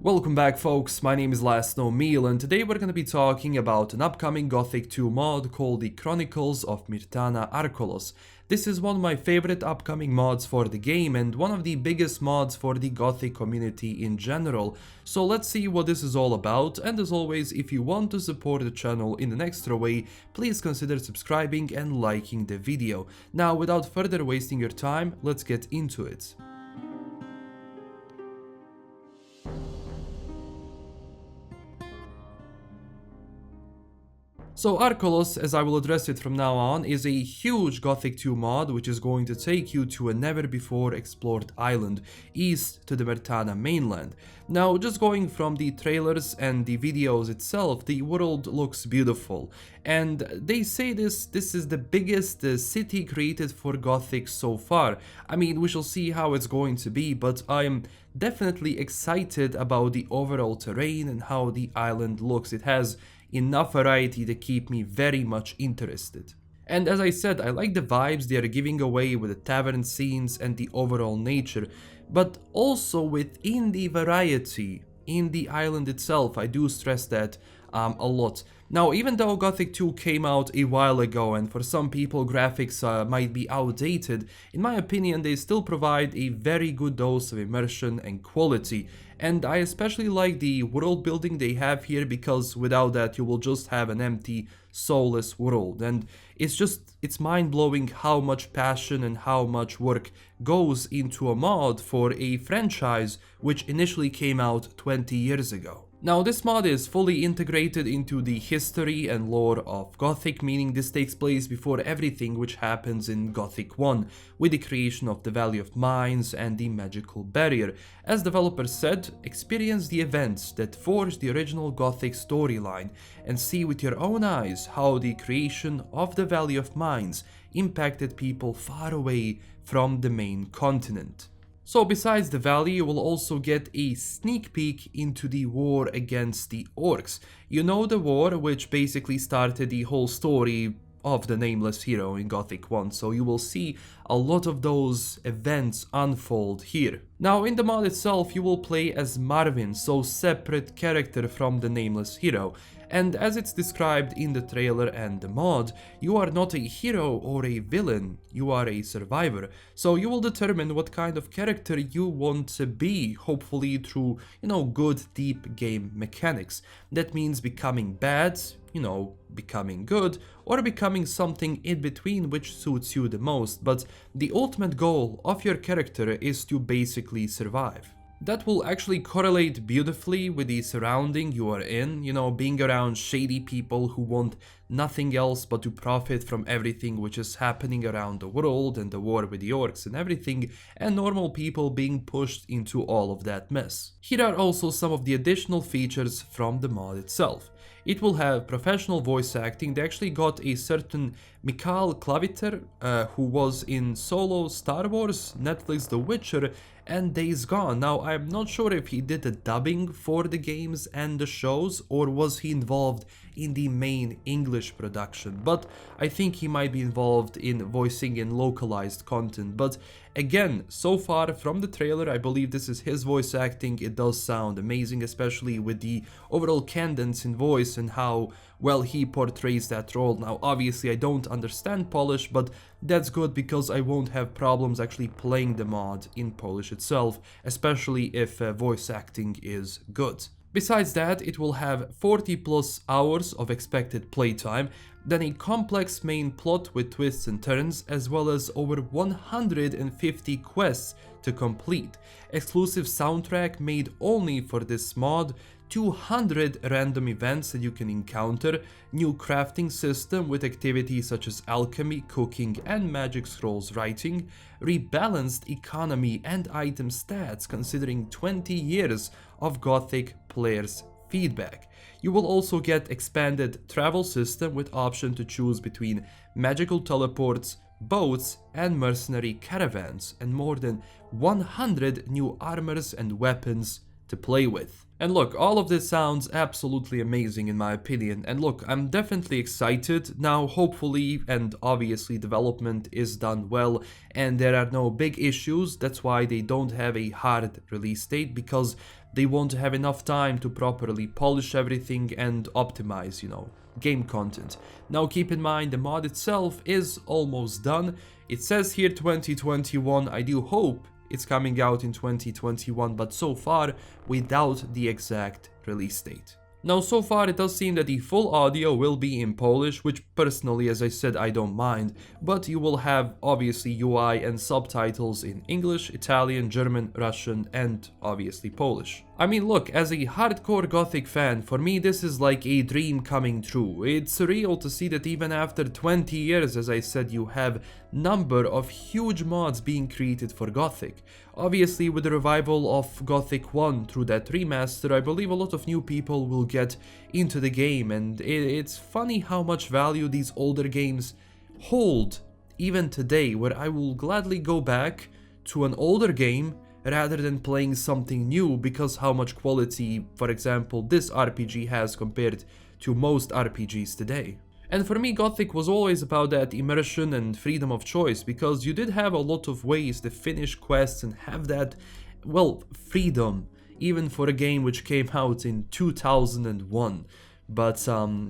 Welcome back folks, my name is LastKnownMeal and today we're going to be talking about an upcoming Gothic 2 mod called the Chronicles of Myrtana Archolos. This is one of my favorite upcoming mods for the game and one of the biggest mods for the Gothic community in general. So let's see what this is all about, and as always, if you want to support the channel in an extra way, please consider subscribing and liking the video. Now without further wasting your time, let's get into it. So Archolos, as I will address it from now on, is a huge Gothic 2 mod which is going to take you to a never before explored island, east to the Myrtana mainland. Now, just going from the trailers and the videos itself, the world looks beautiful. And they say this is the biggest city created for Gothic so far. I mean, we shall see how it's going to be, but I'm definitely excited about the overall terrain and how the island looks. It has enough variety to keep me very much interested. And as I said, I like the vibes they are giving away with the tavern scenes and the overall nature, but also within the variety in the island itself. I do stress that a lot. Now, even though Gothic 2 came out a while ago and for some people graphics might be outdated, in my opinion they still provide a very good dose of immersion and quality. And I especially like the world building they have here, because without that you will just have an empty, soulless world. And it's mind-blowing how much passion and how much work goes into a mod for a franchise which initially came out 20 years ago. Now, this mod is fully integrated into the history and lore of Gothic, meaning this takes place before everything which happens in Gothic 1, with the creation of the Valley of Mines and the magical barrier. As developers said, experience the events that forged the original Gothic storyline and see with your own eyes how the creation of the Valley of Mines impacted people far away from the main continent. So besides the valley, you will also get a sneak peek into the war against the orcs. You know, the war which basically started the whole story of the nameless hero in Gothic 1, so you will see a lot of those events unfold here. Now, in the mod itself, you will play as Marvin, so separate character from the nameless hero. And as it's described in the trailer and the mod, you are not a hero or a villain, you are a survivor. So you will determine what kind of character you want to be, hopefully through, good deep game mechanics. That means becoming bad, becoming good, or becoming something in between which suits you the most, but the ultimate goal of your character is to basically survive. That will actually correlate beautifully with the surrounding you are in, being around shady people who want nothing else but to profit from everything which is happening around the world and the war with the orcs and everything, and normal people being pushed into all of that mess. Here are also some of the additional features from the mod itself. It will have professional voice acting. They actually got a certain Mikhail Klaviter, who was in Solo, Star Wars, Netflix The Witcher, and Days Gone. Now, I'm not sure if he did the dubbing for the games and the shows, or was he involved in the main English production, but I think he might be involved in voicing in localized content. But again, so far from the trailer, I believe this is his voice acting. It does sound amazing, especially with the overall cadence in voice and how well he portrays that role. Now, obviously I don't understand Polish, but that's good because I won't have problems actually playing the mod in Polish itself, especially if voice acting is good. Besides that, it will have 40 plus hours of expected playtime, then a complex main plot with twists and turns, as well as over 150 quests to complete, exclusive soundtrack made only for this mod, 200 random events that you can encounter, new crafting system with activities such as alchemy, cooking and magic scrolls writing, rebalanced economy and item stats considering 20 years of Gothic players' feedback. You will also get expanded travel system with option to choose between magical teleports, boats and mercenary caravans, and more than 100 new armors and weapons to play with. And look, all of this sounds absolutely amazing in my opinion, and look, I'm definitely excited. Now hopefully and obviously development is done well and there are no big issues. That's why they don't have a hard release date, because they won't have enough time to properly polish everything and optimize, game content. Now keep in mind the mod itself is almost done. It says here 2021, I do hope it's coming out in 2021, but so far without the exact release date. Now so far it does seem that the full audio will be in Polish, which personally, as I said, I don't mind, but you will have obviously UI and subtitles in English, Italian, German, Russian, and obviously Polish. I mean, look, as a hardcore Gothic fan, for me this is like a dream coming true. It's surreal to see that even after 20 years, as I said, you have number of huge mods being created for Gothic. Obviously, with the revival of Gothic 1 through that remaster, I believe a lot of new people will get into the game, and it's funny how much value these older games hold even today, where I will gladly go back to an older game rather than playing something new because how much quality, for example, this RPG has compared to most RPGs today. And for me, Gothic was always about that immersion and freedom of choice, because you did have a lot of ways to finish quests and have that, well, freedom, even for a game which came out in 2001. But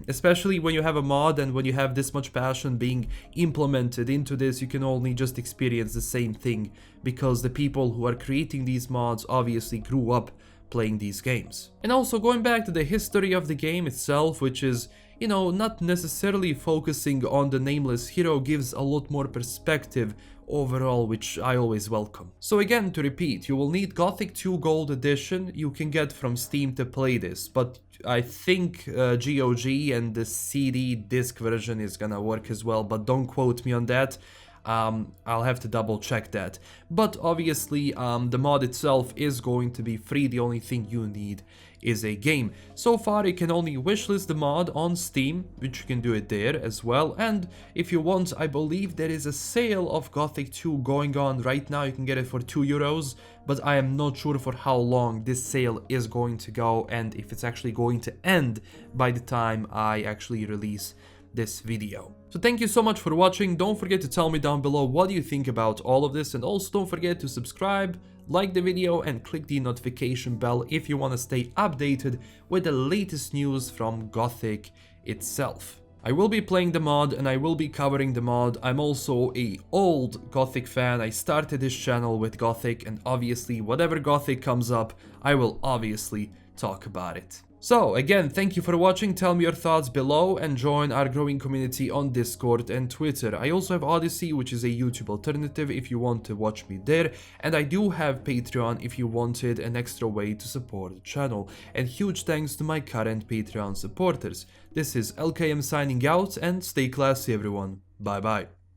especially when you have a mod and when you have this much passion being implemented into this, you can only just experience the same thing, because the people who are creating these mods obviously grew up playing these games. And also going back to the history of the game itself, which is, not necessarily focusing on the nameless hero, gives a lot more perspective overall, which I always welcome. So again, to repeat, you will need Gothic 2 Gold Edition, you can get from Steam to play this, but I think GOG and the CD disc version is gonna work as well, but don't quote me on that. I'll have to double check that. But obviously the mod itself is going to be free. The only thing you need is a game. So far you can only wishlist the mod on Steam, which you can do it there as well, and if you want, I believe there is a sale of Gothic 2 going on right now. You can get it for €2, but I am not sure for how long this sale is going to go and if it's actually going to end by the time I actually release this video. So thank you so much for watching. Don't forget to tell me down below what do you think about all of this, and also don't forget to subscribe, like the video, and click the notification bell if you want to stay updated with the latest news from Gothic itself. I will be playing the mod and I will be covering the mod. I'm also a old Gothic fan. I started this channel with Gothic, and obviously whatever Gothic comes up, I will obviously talk about it. So again, thank you for watching. Tell me your thoughts below and join our growing community on Discord and Twitter. I also have Odyssey, which is a YouTube alternative if you want to watch me there, and I do have Patreon if you wanted an extra way to support the channel. And huge thanks to my current Patreon supporters. This is LKM signing out, and stay classy everyone. Bye bye.